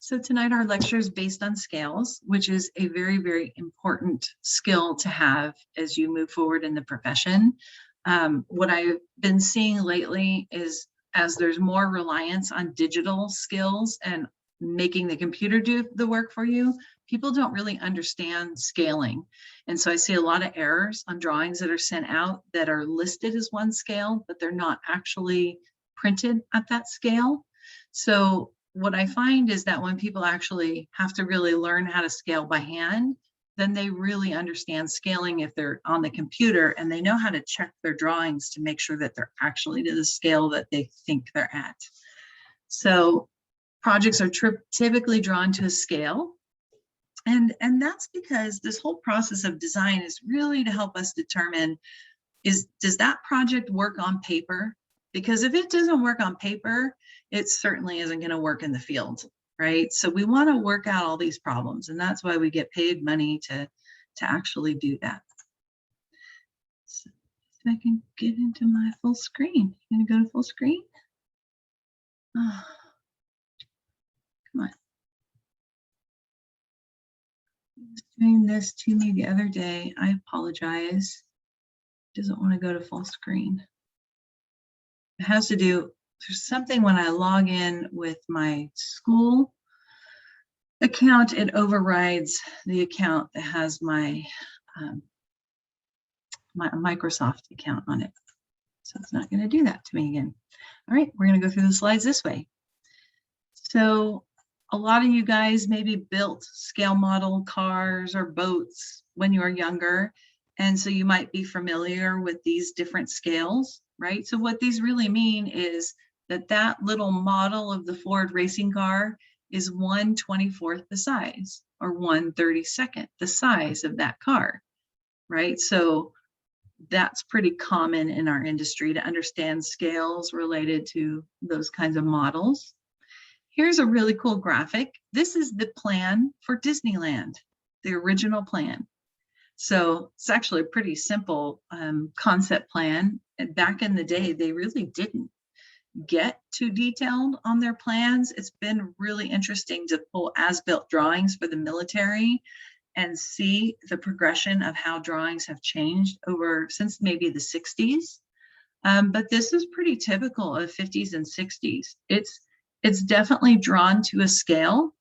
So tonight our lecture is based on scales, which is a very, very important skill to have as you move forward in the profession. What I've been seeing lately is as there's more reliance on digital skills and making the computer do the work for you, people don't really understand scaling. And so I see a lot of errors on drawings that are sent out that are listed as one scale, but they're not actually printed at that scale. So what I find is that when people actually have to really learn how to scale by hand, then they really understand scaling if they're on the computer and they know how to check their drawings to make sure that they're actually to the scale that they think they're at. So projects are typically drawn to a scale. And that's because this whole process of design is really to help us determine, does that project work on paper? Because if it doesn't work on paper, it certainly isn't going to work in the field, right? So we want to work out all these problems, and that's why we get paid money to actually do that. So if I can get into my full screen. I'm going to go to full screen. Oh, come on. I was doing this to me the other day. I apologize. It doesn't want to go to full screen. It has to do, there's something when I log in with my school account, it overrides the account that has my my Microsoft account on it. So it's not going to do that to me again. All right, we're going to go through the slides this way. So a lot of you guys maybe built scale model cars or boats when you were younger. And so you might be familiar with these different scales, right? So what these really mean is that that little model of the Ford racing car is 1/24th the size, or 1/32nd the size of that car, right? So that's pretty common in our industry to understand scales related to those kinds of models. Here's a really cool graphic. This is the plan for Disneyland, the original plan. So it's actually a pretty simple concept plan. And back in the day, they really didn't get too detailed on their plans. It's been really interesting to pull as-built drawings for the military and see the progression of how drawings have changed over since maybe the 60s. But this is pretty typical of 50s and 60s. It's definitely drawn to a scale,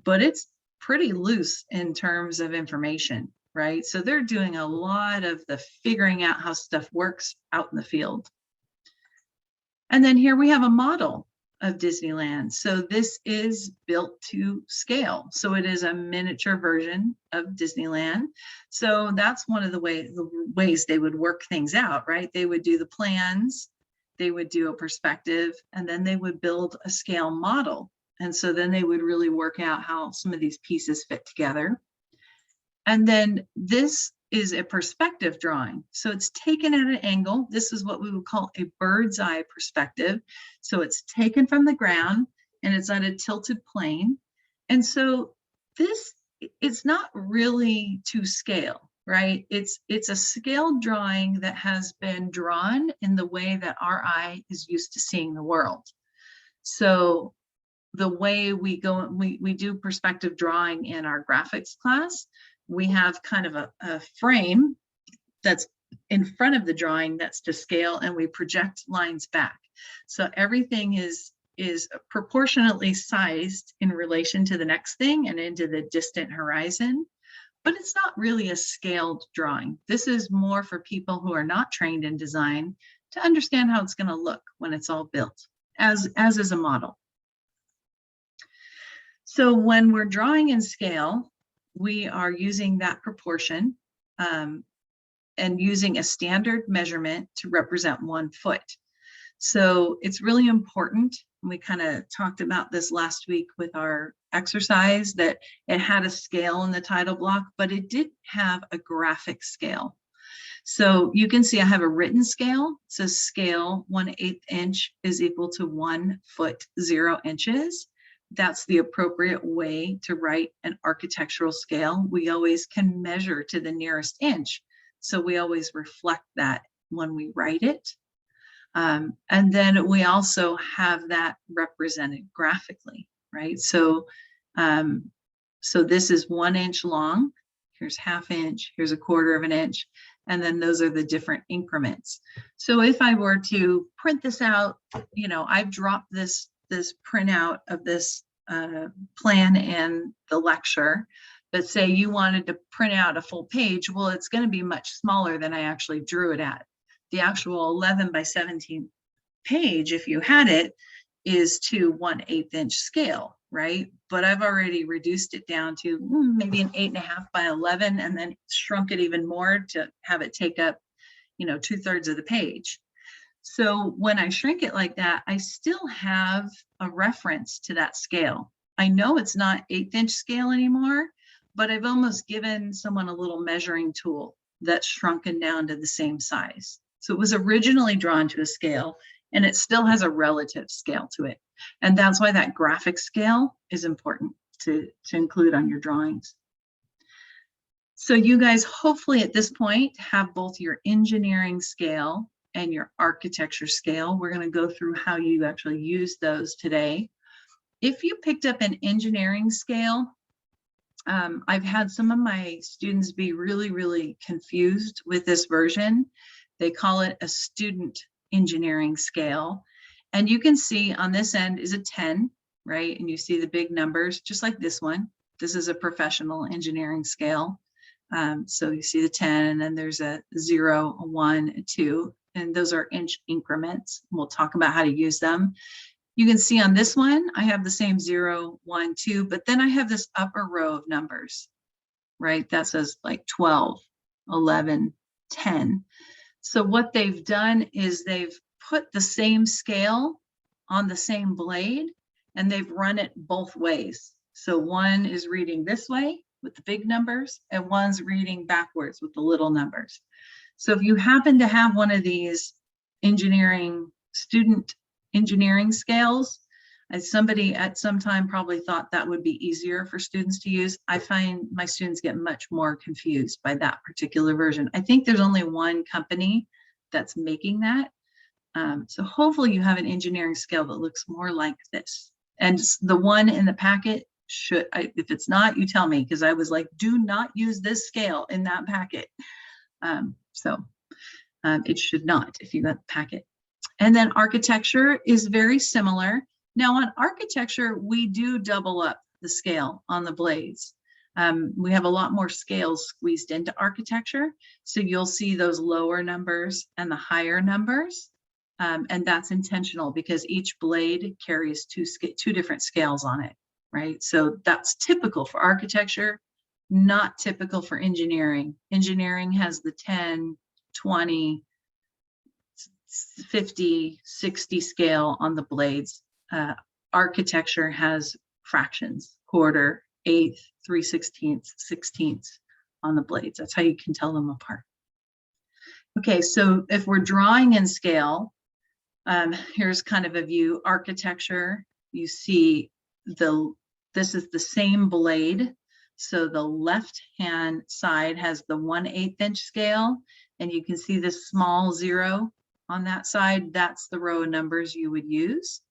but it's pretty loose in terms of information, right? So they're doing a lot of the figuring out how stuff works out in the field. And then here we have a model of Disneyland. So this is built to scale. So it is a miniature version of Disneyland. So that's one of the ways they would work things out, right? They would do the plans, they would do a perspective, and then they would build a scale model. And so then they would really work out how some of these pieces fit together. And then this is a perspective drawing. So it's taken at an angle. This is what we would call a bird's eye perspective. So it's taken from the ground and it's on a tilted plane. And so this, it's not really to scale, right? It's a scale drawing that has been drawn in the way that our eye is used to seeing the world. So the way we do perspective drawing in our graphics class, we have kind of a frame that's in front of the drawing that's to scale, and we project lines back. So everything is proportionately sized in relation to the next thing and into the distant horizon, but it's not really a scaled drawing. This is more for people who are not trained in design to understand how it's going to look when it's all built, as is a model. So when we're drawing in scale, we are using that proportion and using a standard measurement to represent 1 foot. So it's really important. We kind of talked about this last week with our exercise, that it had a scale in the title block, but it didn't have a graphic scale. So you can see I have a written scale. It says scale 1/8 inch is equal to 1 foot 0 inches. That's the appropriate way to write an architectural scale. We always can measure to the nearest inch. So we always reflect that when we write it. And then we also have that represented graphically, right? So So this is 1 inch long. Here's ½ inch, here's 1/4 of an inch, and then those are the different increments. So if I were to print this out, I've dropped this printout of this plan and the lecture, but say you wanted to print out a full page, well, it's going to be much smaller than I actually drew it at. The actual 11 by 17 page, if you had it, is to 1/8 inch scale, right? But I've already reduced it down to maybe an 8.5 by 11, and then shrunk it even more to have it take up, 2/3 of the page. So when I shrink it like that, I still have a reference to that scale. I know it's not 1/8 inch scale anymore, but I've almost given someone a little measuring tool that's shrunken down to the same size. So it was originally drawn to a scale, and it still has a relative scale to it. And that's why that graphic scale is important to include on your drawings. So you guys hopefully at this point have both your engineering scale and your architecture scale. We're going to go through how you actually use those today. If you picked up an engineering scale, I've had some of my students be really, really confused with this version. They call it a student engineering scale. And you can see on this end is a 10, right? And you see the big numbers, just like this one. This is a professional engineering scale. So you see the 10, and then there's a 0, a 1, a 2, and those are inch increments. We'll talk about how to use them. You can see on this one, I have the same 0, 1, 2, but then I have this upper row of numbers, right? That says like 12, 11, 10. So what they've done is they've put the same scale on the same blade, and they've run it both ways. So one is reading this way with the big numbers, and one's reading backwards with the little numbers. So if you happen to have one of these student engineering scales, as somebody at some time probably thought that would be easier for students to use, I find my students get much more confused by that particular version. I think there's only one company that's making that. So hopefully you have an engineering scale that looks more like this. And the one in the packet if it's not, you tell me, because I was like, do not use this scale in that packet. It should not if you got the packet. And then architecture is very similar. Now on architecture, we do double up the scale on the blades. We have a lot more scales squeezed into architecture. So you'll see those lower numbers and the higher numbers. And that's intentional because each blade carries two different scales on it, right? So that's typical for architecture, not typical for engineering. Engineering has the 10, 20, 50, 60 scale on the blades. Architecture has fractions, 1/4, 1/8, 3/16, 16ths on the blades. That's how you can tell them apart. Okay, so if we're drawing in scale, here's kind of a view. Architecture, you see this is the same blade. So the left hand side has the 1/8 inch scale, and you can see this small 0 on that side. That's the row of numbers you would use.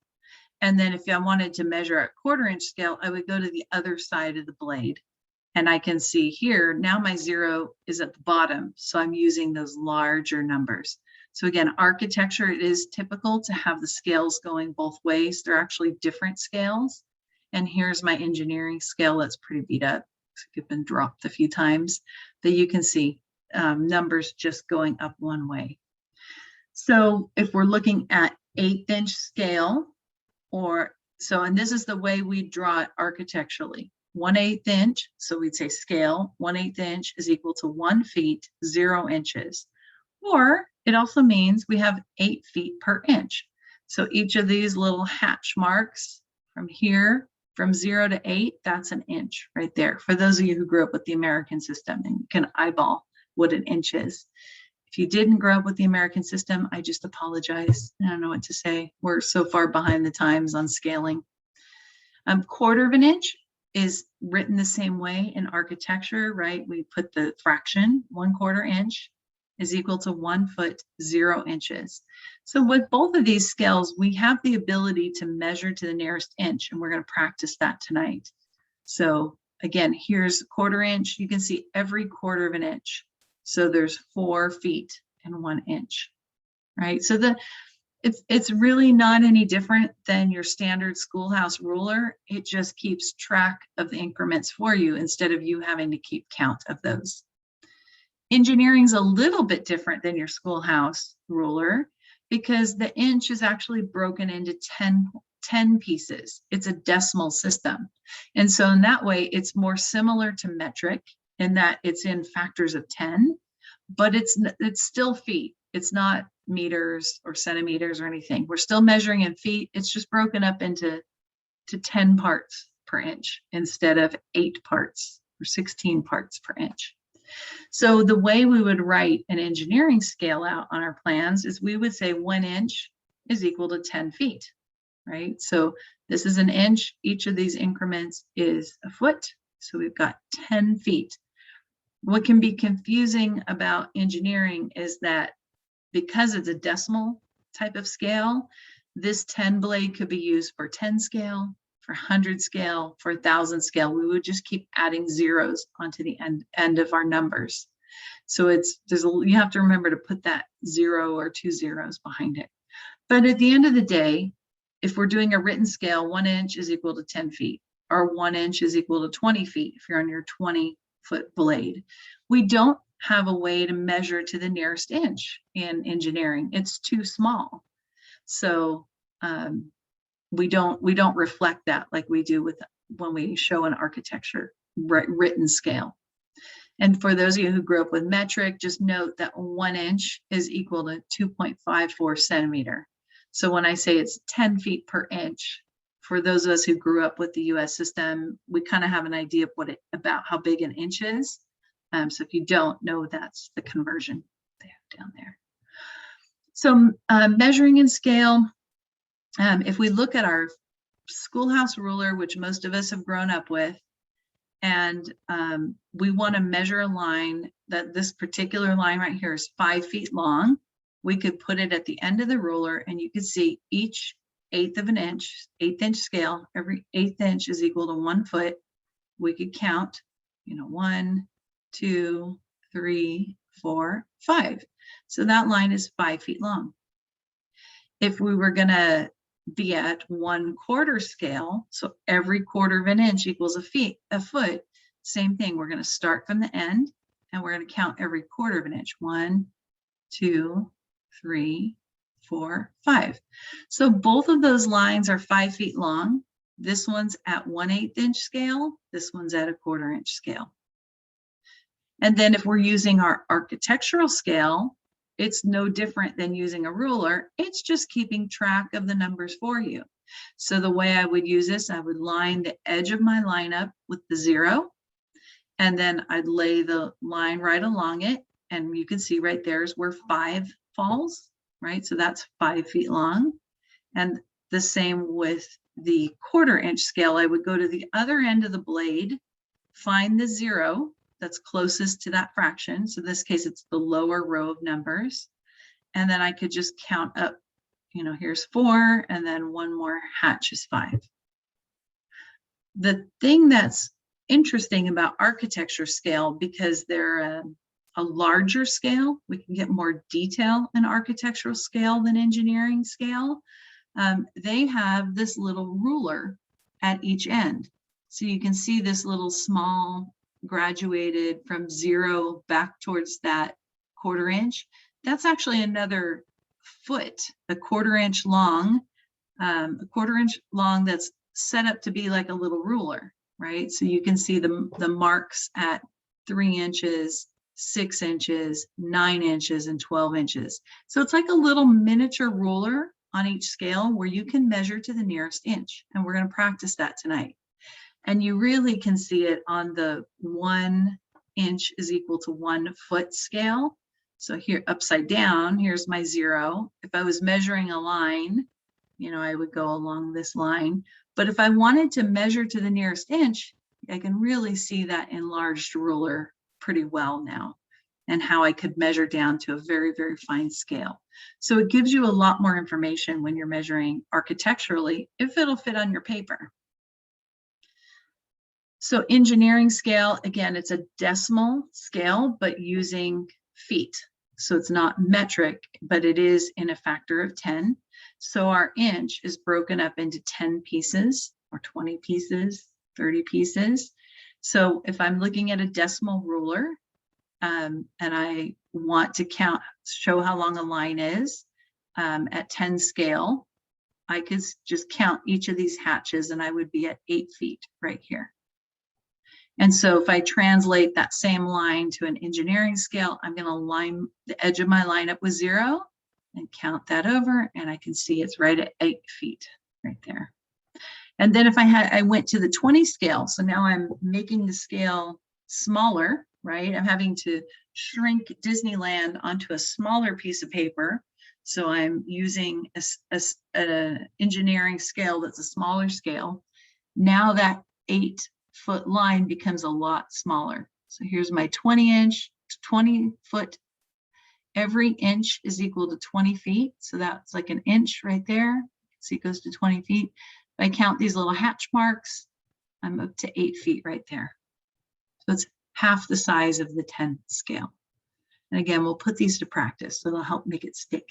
And then if I wanted to measure at 1/4 inch scale, I would go to the other side of the blade. And I can see here, now my 0 is at the bottom. So I'm using those larger numbers. So again, architecture, it is typical to have the scales going both ways. They're actually different scales. And here's my engineering scale that's pretty beat up. It's been dropped a few times, that you can see numbers just going up one way. So if we're looking at 1/8 inch scale, and this is the way we draw it architecturally. 1/8 inch, so we'd say scale, 1/8 inch is equal to 1 feet, 0 inches. Or it also means we have 8 feet per inch. So each of these little hatch marks from here, from 0 to 8, that's an inch right there. For those of you who grew up with the American system and can eyeball what an inch is. If you didn't grow up with the American system, I just apologize. I don't know what to say. We're so far behind the times on scaling. 1/4 of an inch is written the same way in architecture, right? We put the fraction, 1/4 inch is equal to 1 foot, 0 inches. So with both of these scales, we have the ability to measure to the nearest inch, and we're going to practice that tonight. So again, here's a 1/4 inch. You can see every 1/4 of an inch. So there's 4 feet and 1 inch, right? So it's really not any different than your standard schoolhouse ruler. It just keeps track of the increments for you instead of you having to keep count of those. Engineering's a little bit different than your schoolhouse ruler because the inch is actually broken into 10 pieces. It's a decimal system. And so in that way, it's more similar to metric in that it's in factors of 10, but it's still feet. It's not meters or centimeters or anything. We're still measuring in feet. It's just broken up into 10 parts per inch instead of 8 parts or 16 parts per inch. So the way we would write an engineering scale out on our plans is we would say 1 inch is equal to 10 feet, right? So this is an inch. Each of these increments is a foot. So we've got 10 feet. What can be confusing about engineering is that because it's a decimal type of scale, this 10 blade could be used for 10 scale, for 100 scale, for 1,000 scale. We would just keep adding zeros onto the end of our numbers. So you have to remember to put that 0 or 2 zeros behind it. But at the end of the day, if we're doing a written scale, 1 inch is equal to 10 feet, or 1 inch is equal to 20 feet if you're on your 20-foot blade. We don't have a way to measure to the nearest inch in engineering. It's too small. So we don't reflect that like we do when we show an architecture written scale. And for those of you who grew up with metric, just note that 1 inch is equal to 2.54 centimeter. So when I say it's 10 feet per inch, for those of us who grew up with the US system, we kind of have an idea of about how big an inch is. So if you don't know, that's the conversion they have down there. So measuring in scale, if we look at our schoolhouse ruler, which most of us have grown up with, and we want to measure a line that this particular line right here is 5 feet long, we could put it at the end of the ruler and you can see each 1/8 of an inch, 1/8 inch scale, every 1/8 inch is equal to 1 foot. We could count, 1, 2, 3, 4, 5. So that line is 5 feet long. If we were going to be at 1/4 scale, so every 1/4 of an inch equals a foot, same thing. We're going to start from the end and we're going to count every 1/4 of an inch. 1, 2, 3, 4, 5. So both of those lines are 5 feet long. This one's at 1/8 inch scale. This one's at a 1/4 inch scale. And then if we're using our architectural scale, it's no different than using a ruler. It's just keeping track of the numbers for you. So the way I would use this, I would line the edge of my line up with the 0, and then I'd lay the line right along it. And you can see right there is where 5 falls, right? So that's 5 feet long. And the same with the 1/4 inch scale. I would go to the other end of the blade, find the 0 that's closest to that fraction. So in this case, it's the lower row of numbers. And then I could just count up, here's 4, and then one more hatch is 5. The thing that's interesting about architecture scale, because they're a larger scale, we can get more detail in architectural scale than engineering scale. They have this little ruler at each end. So you can see this little small graduated from 0 back towards that 1/4 inch. That's actually another foot, a 1/4 inch long, that's set up to be like a little ruler, right? So you can see the marks at 3 inches, 6 inches, 9 inches, and 12 inches. So it's like a little miniature ruler on each scale where you can measure to the nearest inch. And we're going to practice that tonight. And you really can see it on the 1 inch is equal to 1 foot scale. So here upside down, here's my 0. If I was measuring a line, I would go along this line. But if I wanted to measure to the nearest inch, I can really see that enlarged ruler pretty well now, and how I could measure down to a very, very fine scale. So it gives you a lot more information when you're measuring architecturally, if it'll fit on your paper. So engineering scale, again, it's a decimal scale, but using feet. So it's not metric, but it is in a factor of 10. So our inch is broken up into 10 pieces or 20 pieces, 30 pieces. So if I'm looking at a decimal ruler and I want to count, show how long a line is at 10 scale, I could just count each of these hatches and I would be at 8 feet right here. And so if I translate that same line to an engineering scale, I'm going to line the edge of my line up with 0 and count that over, and I can see it's right at 8 feet right there. And then if I went to the 20 scale, so now I'm making the scale smaller, right? I'm having to shrink Disneyland onto a smaller piece of paper. So I'm using an engineering scale that's a smaller scale. Now that 8-foot line becomes a lot smaller. So here's my 20 foot. Every inch is equal to 20 feet. So that's like an inch right there. So it goes to 20 feet. If I count these little hatch marks, I'm up to 8 feet right there. So it's half the size of the 10 scale. And again, we'll put these to practice, so they'll help make it stick.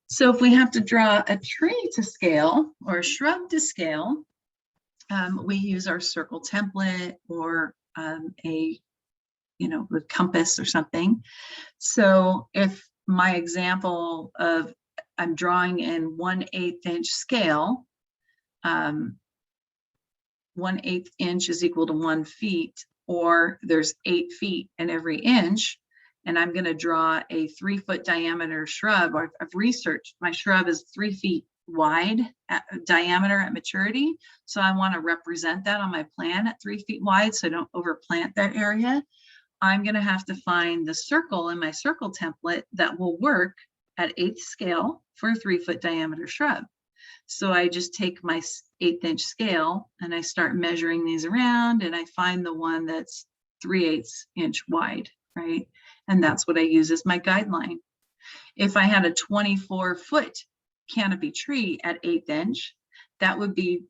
So if we have to draw a tree to scale or a shrub to scale, we use our circle template or a compass or something. So if my example of I'm drawing in 1/8 inch scale, 1/8 inch is equal to 1 feet, or there's 8 feet in every inch, and I'm going to draw a 3-foot diameter shrub. Or I've researched my shrub is 3 feet wide diameter at maturity. So I want to represent that on my plan at 3 feet wide so I don't overplant that area. I'm going to have to find the circle in my circle template that will work at 8th scale for a 3-foot diameter shrub. So I just take my 1/8 inch scale and I start measuring these around, and I find the one that's 3/8 inch wide, right? And that's what I use as my guideline. If I had a 24-foot canopy tree at 1/8 inch, that would be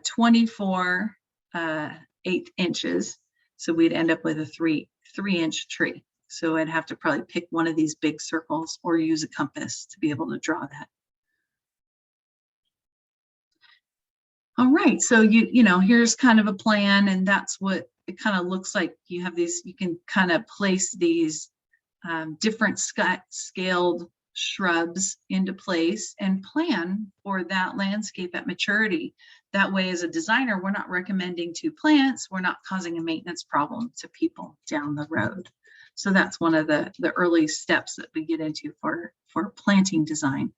24 1/8 inches. So we'd end up with a 3-inch tree. So I'd have to probably pick one of these big circles or use a compass to be able to draw that. All right, so here's kind of a plan, and that's what it kind of looks like. You have these, you can kind of place these different scaled shrubs into place and plan for that landscape at maturity. That way, as a designer, we're not recommending 2 plants, we're not causing a maintenance problem to people down the road. So that's one of the early steps that we get into for planting design.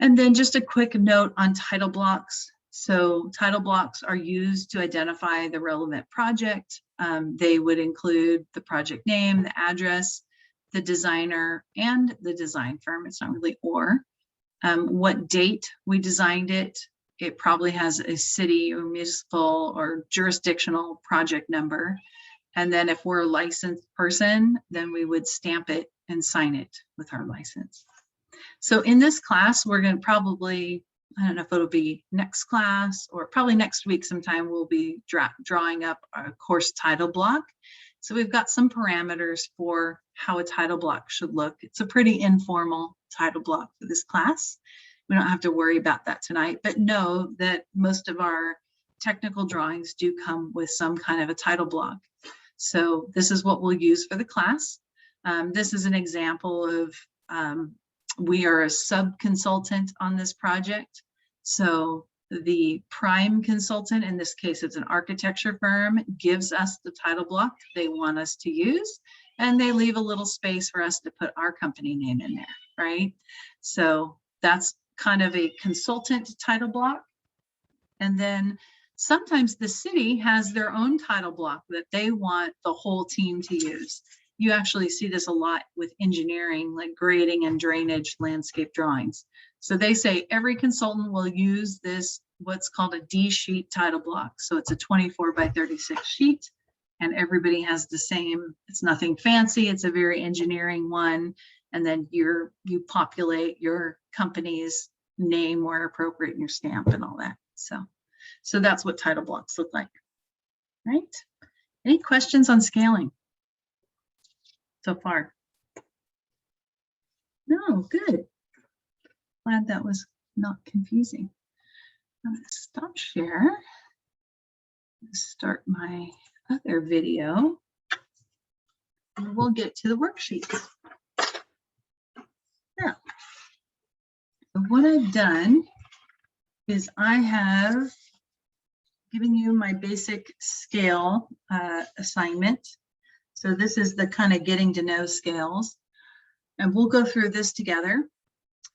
And then just a quick note on title blocks. So title blocks are used to identify the relevant project. They would include the project name, the address, the designer, and the design firm. It's not really or. What date we designed it. It probably has a city or municipal or jurisdictional project number. And then if we're a licensed person, then we would stamp it and sign it with our license. So in this class, we're going to probably, I don't know if it'll be next class or probably next week sometime, we'll be drawing up a course title block. So we've got some parameters for how a title block should look. It's a pretty informal title block for this class. We don't have to worry about that tonight, but know that most of our technical drawings do come with some kind of a title block. So this is what we'll use for the class. This is an example of we are a sub-consultant on this project. So the prime consultant, in this case, it's an architecture firm, gives us the title block they want us to use, and they leave a little space for us to put our company name in there, right? So that's kind of a consultant title block. And then sometimes the city has their own title block that they want the whole team to use. You actually see this a lot with engineering, like grading and drainage landscape drawings. So they say every consultant will use this, what's called a D sheet title block. So it's a 24 by 36 sheet, and everybody has the same. It's nothing fancy. It's a very engineering one. And then you populate your company's name where appropriate in your stamp and all that. So So that's what title blocks look like, right? Any questions on scaling so far? No, good. Glad that was not confusing. I'm going to stop share. Start my other video. And we'll get to the worksheets. Now, what I've done is I have given you my basic scale assignment. So this is the kind of getting to know scales. And we'll go through this together.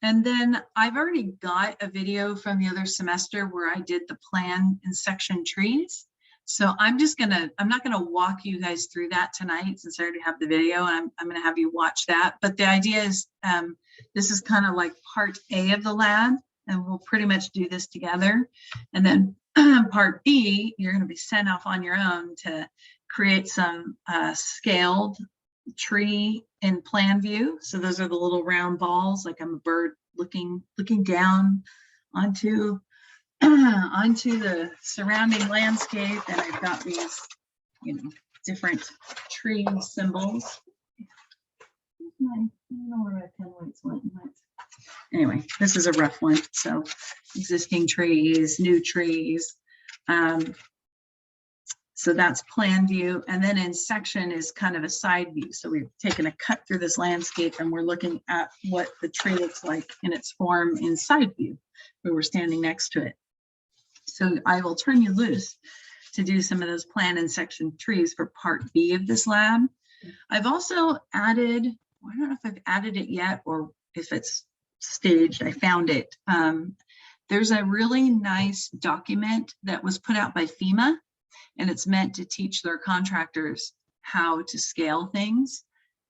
And then I've already got a video from the other semester where I did the plan in section trees. So I'm not gonna walk you guys through that tonight since I already have the video, and I'm gonna have you watch that. But the idea is this is kind of like part A of the lab, and we'll pretty much do this together. And then part B, you're gonna be sent off on your own to create some scaled tree in plan view. So those are the little round balls, like I'm a bird looking down onto the surrounding landscape, and I've got these, different tree symbols. I don't know where my pen weights went. Anyway, this is a rough one. So existing trees, new trees. So that's plan view. And then in section is kind of a side view. So we've taken a cut through this landscape and we're looking at what the tree looks like in its form in side view, where we're standing next to it. So I will turn you loose to do some of those plan and section trees for part B of this lab. I've also added, I don't know if I've added it yet or if it's staged, I found it. There's a really nice document that was put out by FEMA, and it's meant to teach their contractors how to scale things.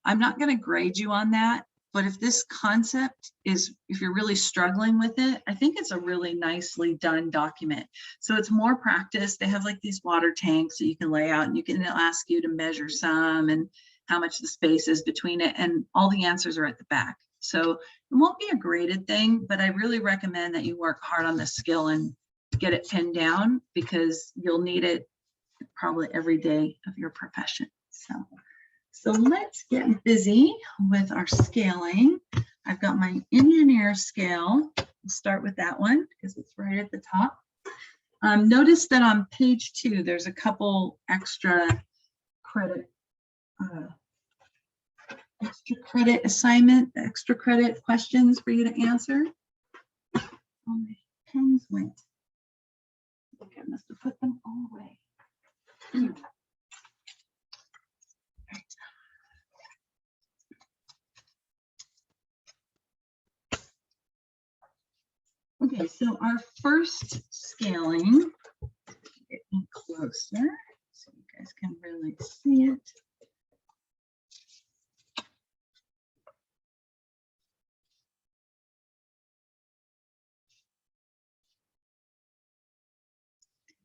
I'm not going to grade you on that, but if this concept is, if you're really struggling with it, I think it's a really nicely done document. So it's more practice. They have like these water tanks that you can lay out, and you can ask you to measure some and how much the space is between it, and all the answers are at the back. So it won't be a graded thing, but I really recommend that you work hard on this skill and get it pinned down, because you'll need it probably every day of your profession. So let's get busy with our scaling. I've got my engineer scale. We'll start with that one because it's right at the top. Notice that on page 2, there's a couple extra credit assignment, extra credit questions for you to answer. Oh, my pens went. I think I must have put them all away. Okay, so our first scaling, get in closer so you guys can really see it.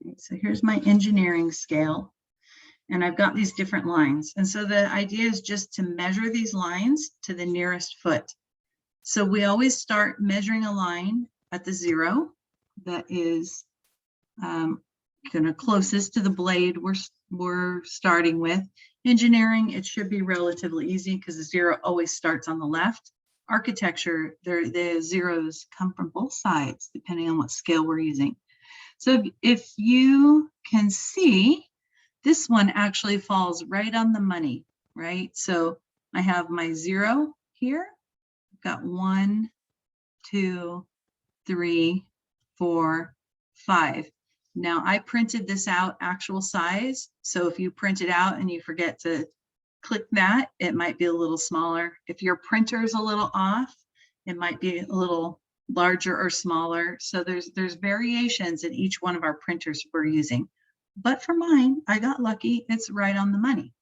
Okay, so here's my engineering scale, and I've got these different lines. And so the idea is just to measure these lines to the nearest foot. So we always start measuring a line at the 0 that is kind of closest to the blade we're starting with. Engineering, it should be relatively easy because the 0 always starts on the left. Architecture, the zeros come from both sides depending on what scale we're using. So if you can see, this one actually falls right on the money, right? So I have my 0 here. I've got 1, 2, 3, 4, 5. Now I printed this out actual size. So if you print it out and you forget to click that, it might be a little smaller. If your printer is a little off, it might be a little larger or smaller. So there's variations in each one of our printers we're using. But for mine, I got lucky. It's right on the money.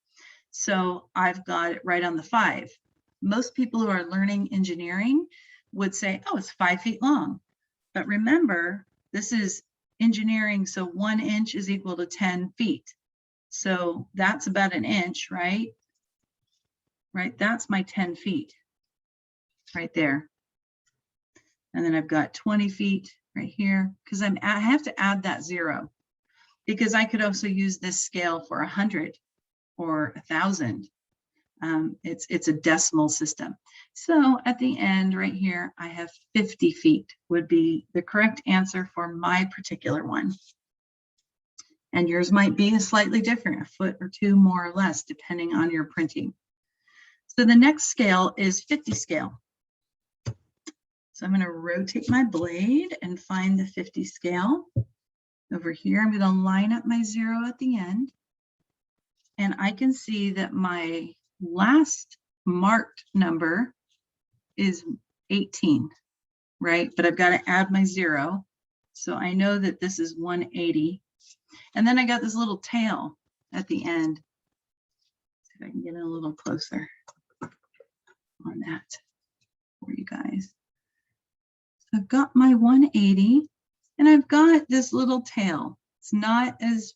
So I've got it right on the 5. Most people who are learning engineering would say, oh, it's 5 feet long. But remember, this is engineering, so 1 inch is equal to 10 feet. So that's about an inch, right? Right, that's my 10 feet right there. And then I've got 20 feet right here, because I have to add that 0, because I could also use this scale for 100 or 1,000. It's a decimal system. So at the end right here, I have 50 feet would be the correct answer for my particular one. And yours might be slightly different, a foot or two more or less, depending on your printing. So the next scale is 50 scale. So I'm going to rotate my blade and find the 50 scale. Over here, I'm going to line up my 0 at the end. And I can see that my last marked number is 18, right? But I've got to add my 0. So I know that this is 180. And then I got this little tail at the end. See if I can get it a little closer on that for you guys. So I've got my 180 and I've got this little tail. It's not as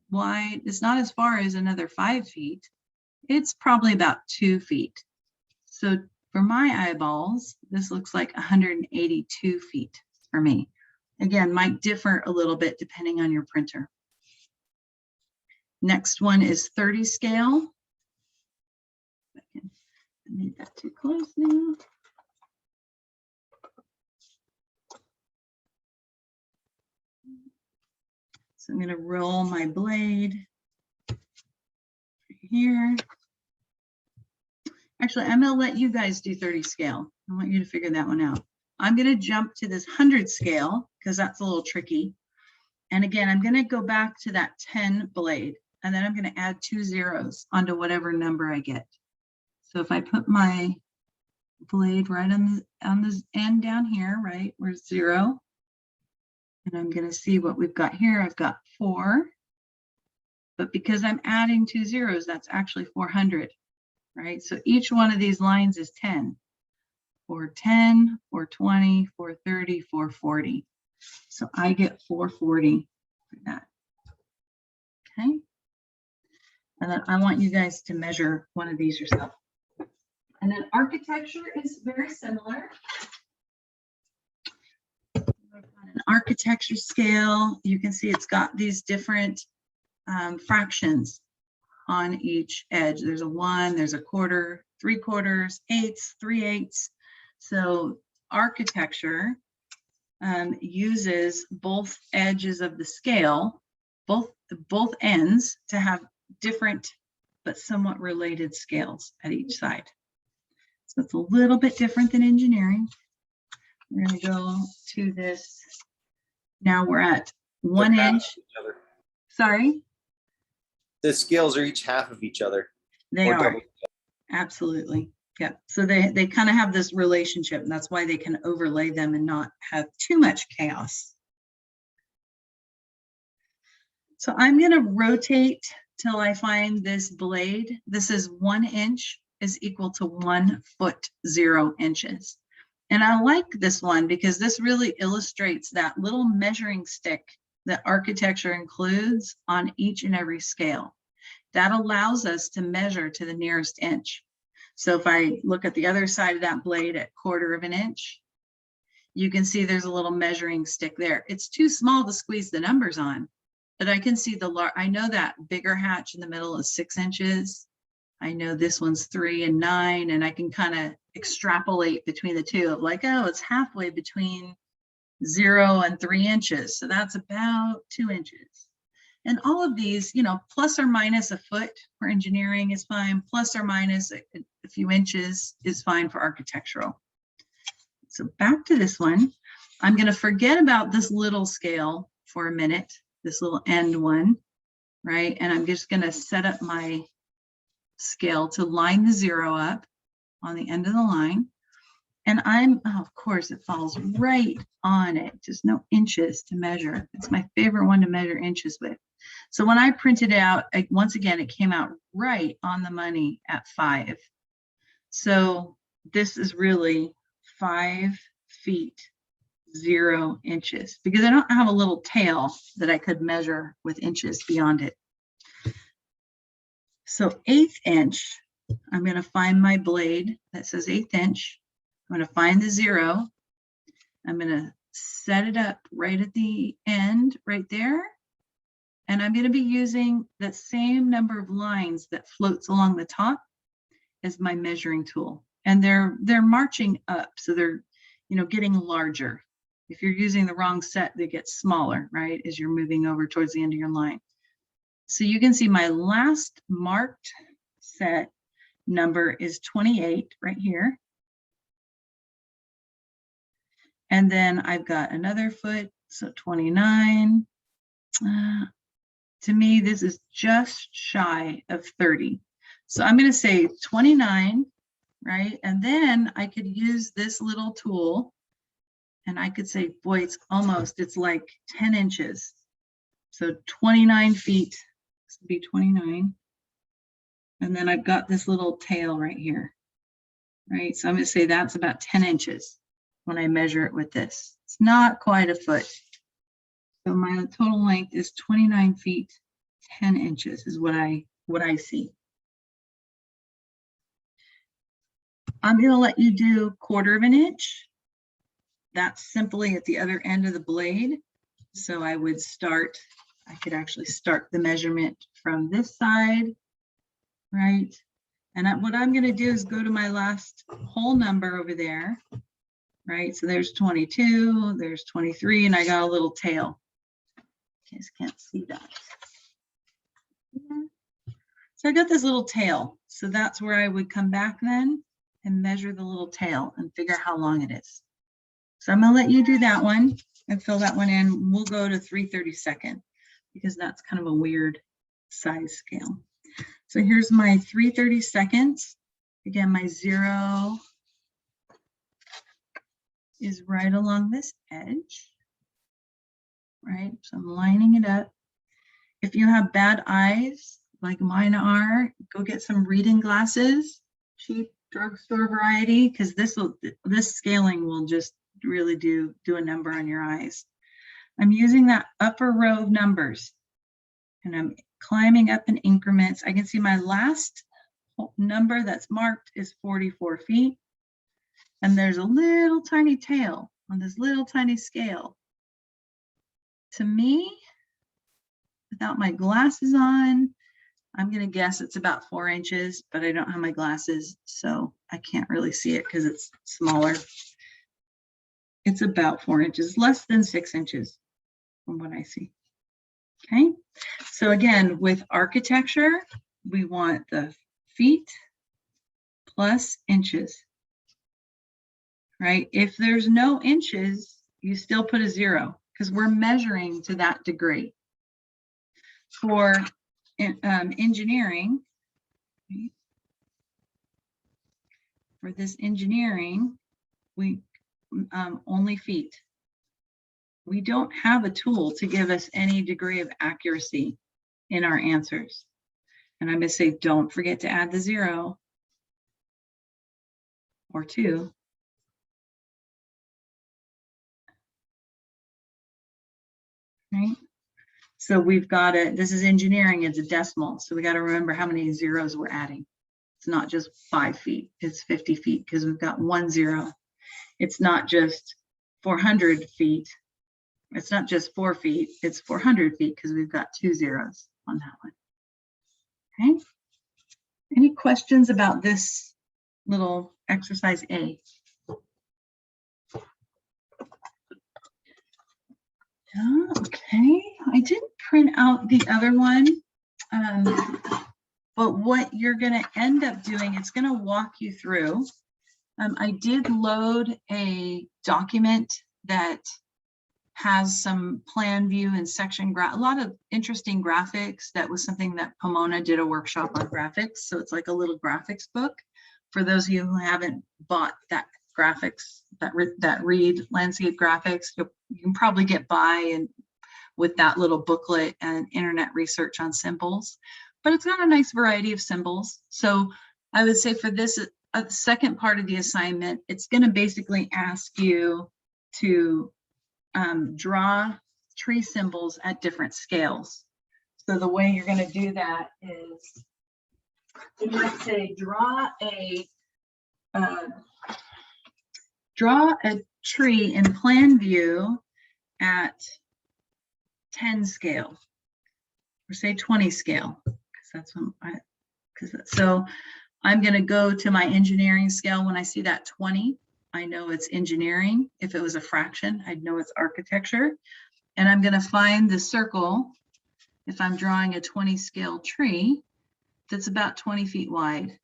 wide, it's not as far as another 5 feet. It's probably about 2 feet. So for my eyeballs, this looks like 182 feet for me. Again, might differ a little bit depending on your printer. Next one is 30 scale. I made that too close now. So I'm going to roll my blade here. Actually, I'm going to let you guys do 30 scale. I want you to figure that one out. I'm going to jump to this 100 scale because that's a little tricky. And again, I'm going to go back to that 10 blade, and then I'm going to add 2 zeros onto whatever number I get. So if I put my blade right on the end down here, right, where 0, and I'm going to see what we've got here. I've got 4, but because I'm adding 2 zeros, that's actually 400, right? So each one of these lines is 10. 410, 420, 430, 440. So I get 440 for that. Okay. And then I want you guys to measure one of these yourself. And then architecture is very similar. An architecture scale, you can see it's got these different fractions on each edge. There's a 1, there's a quarter, 3/4, eighths, 3/8. So architecture uses both edges of the scale, both ends, to have different but somewhat related scales at each side. So it's a little bit different than engineering. We're going to go to this. Now we're at 1 inch. Sorry? The scales are each half of each other. They are. Absolutely. Yeah. So they kind of have this relationship, and that's why they can overlay them and not have too much chaos. So I'm going to rotate till I find this blade. This is 1 inch is equal to 1 foot 0 inches. And I like this one because this really illustrates that little measuring stick that architecture includes on each and every scale. That allows us to measure to the nearest inch. So if I look at the other side of that blade at 1/4 of an inch, you can see there's a little measuring stick there. It's too small to squeeze the numbers on, but I can see I know that bigger hatch in the middle is 6 inches. I know this one's 3 and 9, and I can kind of extrapolate between the two of like, oh, it's halfway between 0 and 3 inches. So that's about 2 inches. And all of these, you know, plus or minus a foot for engineering is fine. Plus or minus a few inches is fine for architectural. So back to this one. I'm going to forget about this little scale for a minute, this little end one, right? And I'm just going to set up my scale to line the 0 up on the end of the line. And of course, it falls right on it, just no inches to measure. It's my favorite one to measure inches with. So when I printed it out, once again, it came out right on the money at 5. So this is really 5 feet 0 inches, because I don't have a little tail that I could measure with inches beyond it. So 1/8 inch, I'm going to find my blade that says 1/8 inch. I'm going to find the 0. I'm going to set it up right at the end, right there. And I'm going to be using that same number of lines that floats along the top as my measuring tool. And they're marching up, so they're, you know, getting larger. If you're using the wrong set, they get smaller, right, as you're moving over towards the end of your line. So you can see my last marked set number is 28 right here. And then I've got another foot, so 29. To me, this is just shy of 30. So I'm going to say 29, right? And then I could use this little tool and I could say, boy, it's like 10 inches. So 29 feet, this would be 29. And then I've got this little tail right here, right? So I'm going to say that's about 10 inches when I measure it with this. It's not quite a foot. So my total length is 29 feet, 10 inches is what I see. I'm going to let you do 1/4 of an inch. That's simply at the other end of the blade. So I could actually start the measurement from this side, right? And what I'm going to do is go to my last whole number over there, right? So there's 22, there's 23, and I got a little tail. You guys can't see that. So I got this little tail. So that's where I would come back then and measure the little tail and figure out how long it is. So I'm going to let you do that one and fill that one in. We'll go to 3/32 because that's kind of a weird size scale. So here's my 3/32. Again, my 0 is right along this edge, right? So I'm lining it up. If you have bad eyes, like mine are, go get some reading glasses, cheap drugstore variety, because this scaling will just really do a number on your eyes. I'm using that upper row of numbers and I'm climbing up in increments. I can see my last number that's marked is 44 feet. And there's a little tiny tail on this little tiny scale. To me, without my glasses on, I'm going to guess it's about 4 inches, but I don't have my glasses, so I can't really see it because it's smaller. It's about 4 inches, less than 6 inches from what I see. Okay, so again, with architecture, we want the feet plus inches, right? If there's no inches, you still put a 0 because we're measuring to that degree. For engineering, right? For this engineering, we only feet. We don't have a tool to give us any degree of accuracy in our answers. And I'm going to say, don't forget to add the 0 or 2. Right? So we've got it. This is engineering. It's a decimal. So we got to remember how many zeros we're adding. It's not just 5 feet. It's 50 feet because we've got 1 0. It's not just 400 feet. It's not just 4 feet. It's 400 feet because we've got 2 zeros on that one. Okay. Any questions about this little exercise A? Okay, I didn't print out the other one, but what you're going to end up doing, it's going to walk you through. I did load a document that has some plan view and section, a lot of interesting graphics. That was something that Pomona did a workshop on graphics. So it's like a little graphics book. For those of you who haven't bought that graphics, that read landscape graphics, you can probably get by and with that little booklet and internet research on symbols, but it's got a nice variety of symbols. So I would say for this second part of the assignment, it's going to basically ask you to draw tree symbols at different scales. So the way you're going to do that is you might say draw draw a tree in plan view at 10 scale, or say 20 scale, because that's when so I'm going to go to my engineering scale. When I see that 20, I know it's engineering. If it was a fraction, I'd know it's architecture. And I'm going to find the circle, if I'm drawing a 20 scale tree, that's about 20 feet wide.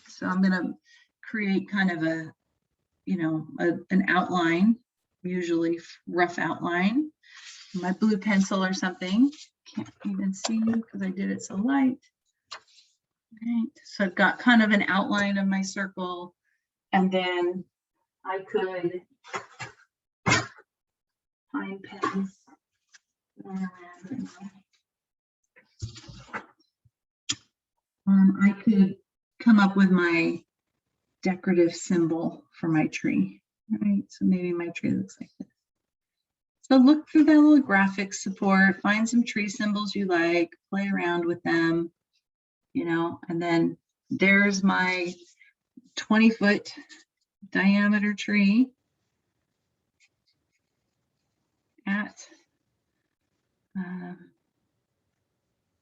So I'm going to create kind of a, you know, an outline, usually rough outline, my blue pencil or something. Can't even see because I did it so light. Right. So I've got kind of an outline of my circle, and then I could find pens. I could come up with my decorative symbol for my tree. Right. So maybe my tree looks like this. So look through that little graphics support, find some tree symbols you like, play around with them, you know, and then there's my 20-foot diameter tree at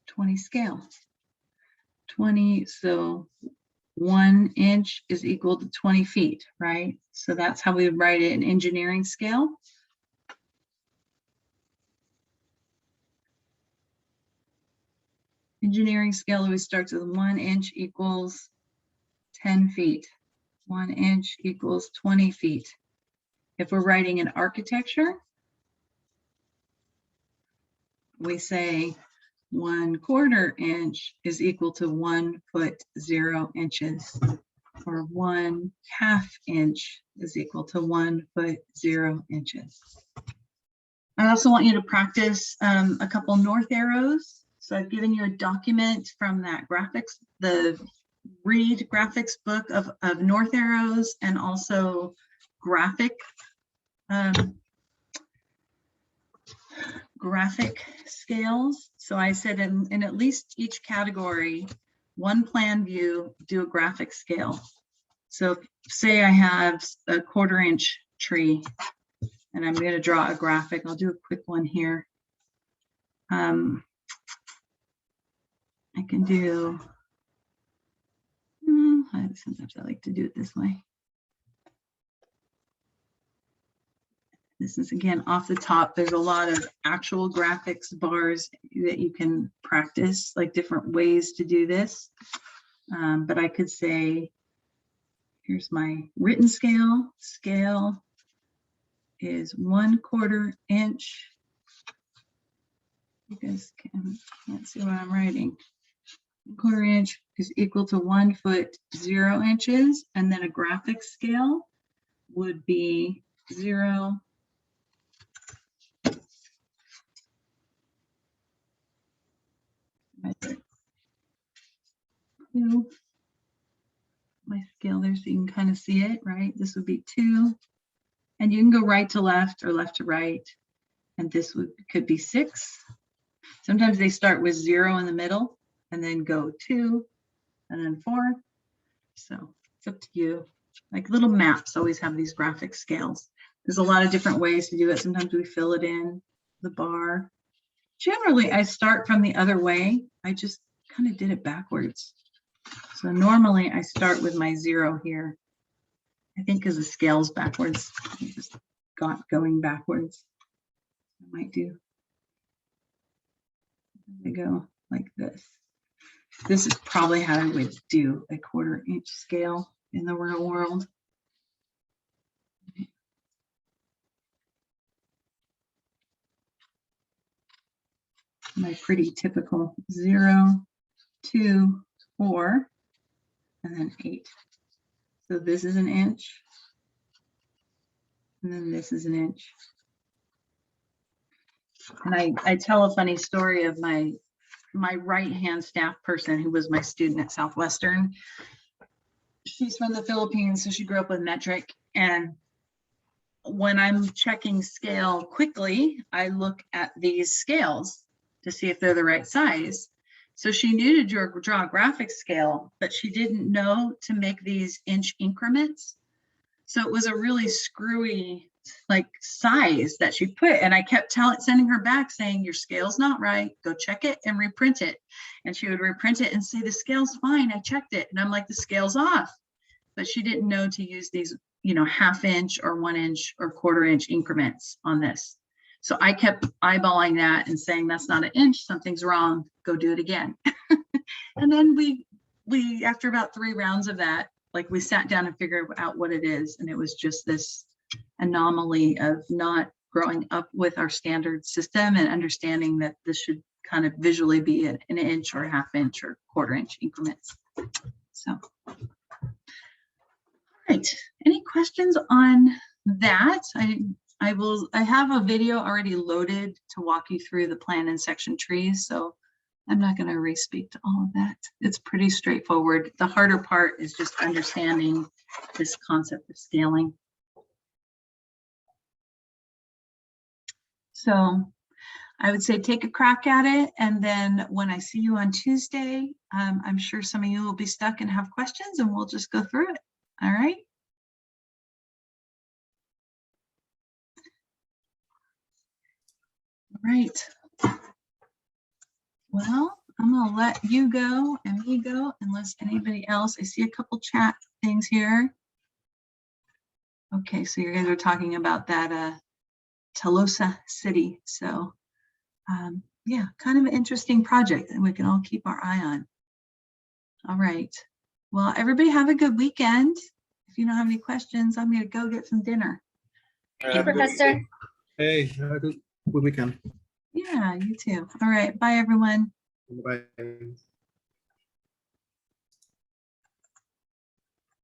20 scale. 20, so 1 inch is equal to 20 feet, right? So that's how we would write it in engineering scale. Engineering scale always starts with 1 inch equals 10 feet. 1 inch equals 20 feet. If we're writing in architecture, we say 1/4 inch is equal to 1 foot 0 inches, or 1/2 inch is equal to 1 foot 0 inches. I also want you to practice a couple north arrows. So I've given you a document from that graphics, the Read graphics book of north arrows, and also graphic scales. So I said in at least each category, one plan view, do a graphic scale. So say I have a 1/4 inch tree and I'm going to draw a graphic. I'll do a quick one here. I can do, sometimes I like to do it this way. This is again off the top. There's a lot of actual graphics bars that you can practice, like different ways to do this. But I could say, here's my written scale. Scale is 1/4 inch. You guys can't see what I'm writing. 1/4 inch is equal to 1 foot 0 inches, and then a graphic scale would be 0. My scale there so you can kind of see it, right? This would be 2, and you can go right to left or left to right, and this could be 6. Sometimes they start with 0 in the middle and then go 2 and then 4. So it's up to you. Like little maps always have these graphic scales. There's a lot of different ways to do it. Sometimes we fill it in the bar. Generally, I start from the other way. I just kind of did it backwards. So normally I start with my 0 here. I think because the scale's backwards, I just got going backwards. I might do. They go like this. This is probably how I would do a 1/4 inch scale in the real world. My pretty typical 0, 2, 4, and then 8. So this is an inch, and then this is an inch. And I tell a funny story of my right-hand staff person who was my student at Southwestern. She's from the Philippines, so she grew up with metric. And when I'm checking scale quickly, I look at these scales to see if they're the right size. So she knew to draw a graphic scale, but she didn't know to make these inch increments. So it was a really screwy like size that she put. And I kept sending her back saying, your scale's not right. Go check it and reprint it. And she would reprint it and say, the scale's fine. I checked it. And I'm like, the scale's off. But she didn't know to use these, you know, 1/2 inch or 1 inch or 1/4 inch increments on this. So I kept eyeballing that and saying, that's not an inch, something's wrong. Go do it again. And then we, after about 3 rounds of that, like we sat down and figured out what it is. And it was just this anomaly of not growing up with our standard system and understanding that this should kind of visually be an inch or 1/2 inch or 1/4 inch increments. So, all right. Any questions on that? I have a video already loaded to walk you through the plan and section trees. So I'm not going to re-speak to all of that. It's pretty straightforward. The harder part is just understanding this concept of scaling. So I would say take a crack at it. And then when I see you on Tuesday, I'm sure some of you will be stuck and have questions and we'll just go through it. All right. Right. Well, I'm going to let you go and me go unless anybody else. I see a couple chat things here. Okay, so you guys are talking about that Telosa City. So yeah, kind of an interesting project and we can all keep our eye on. All right. Well, everybody have a good weekend. If you don't have any questions, I'm going to go get some dinner. Hey, Professor. Hey, have a good weekend. Yeah, you too. All right. Bye, everyone. Bye.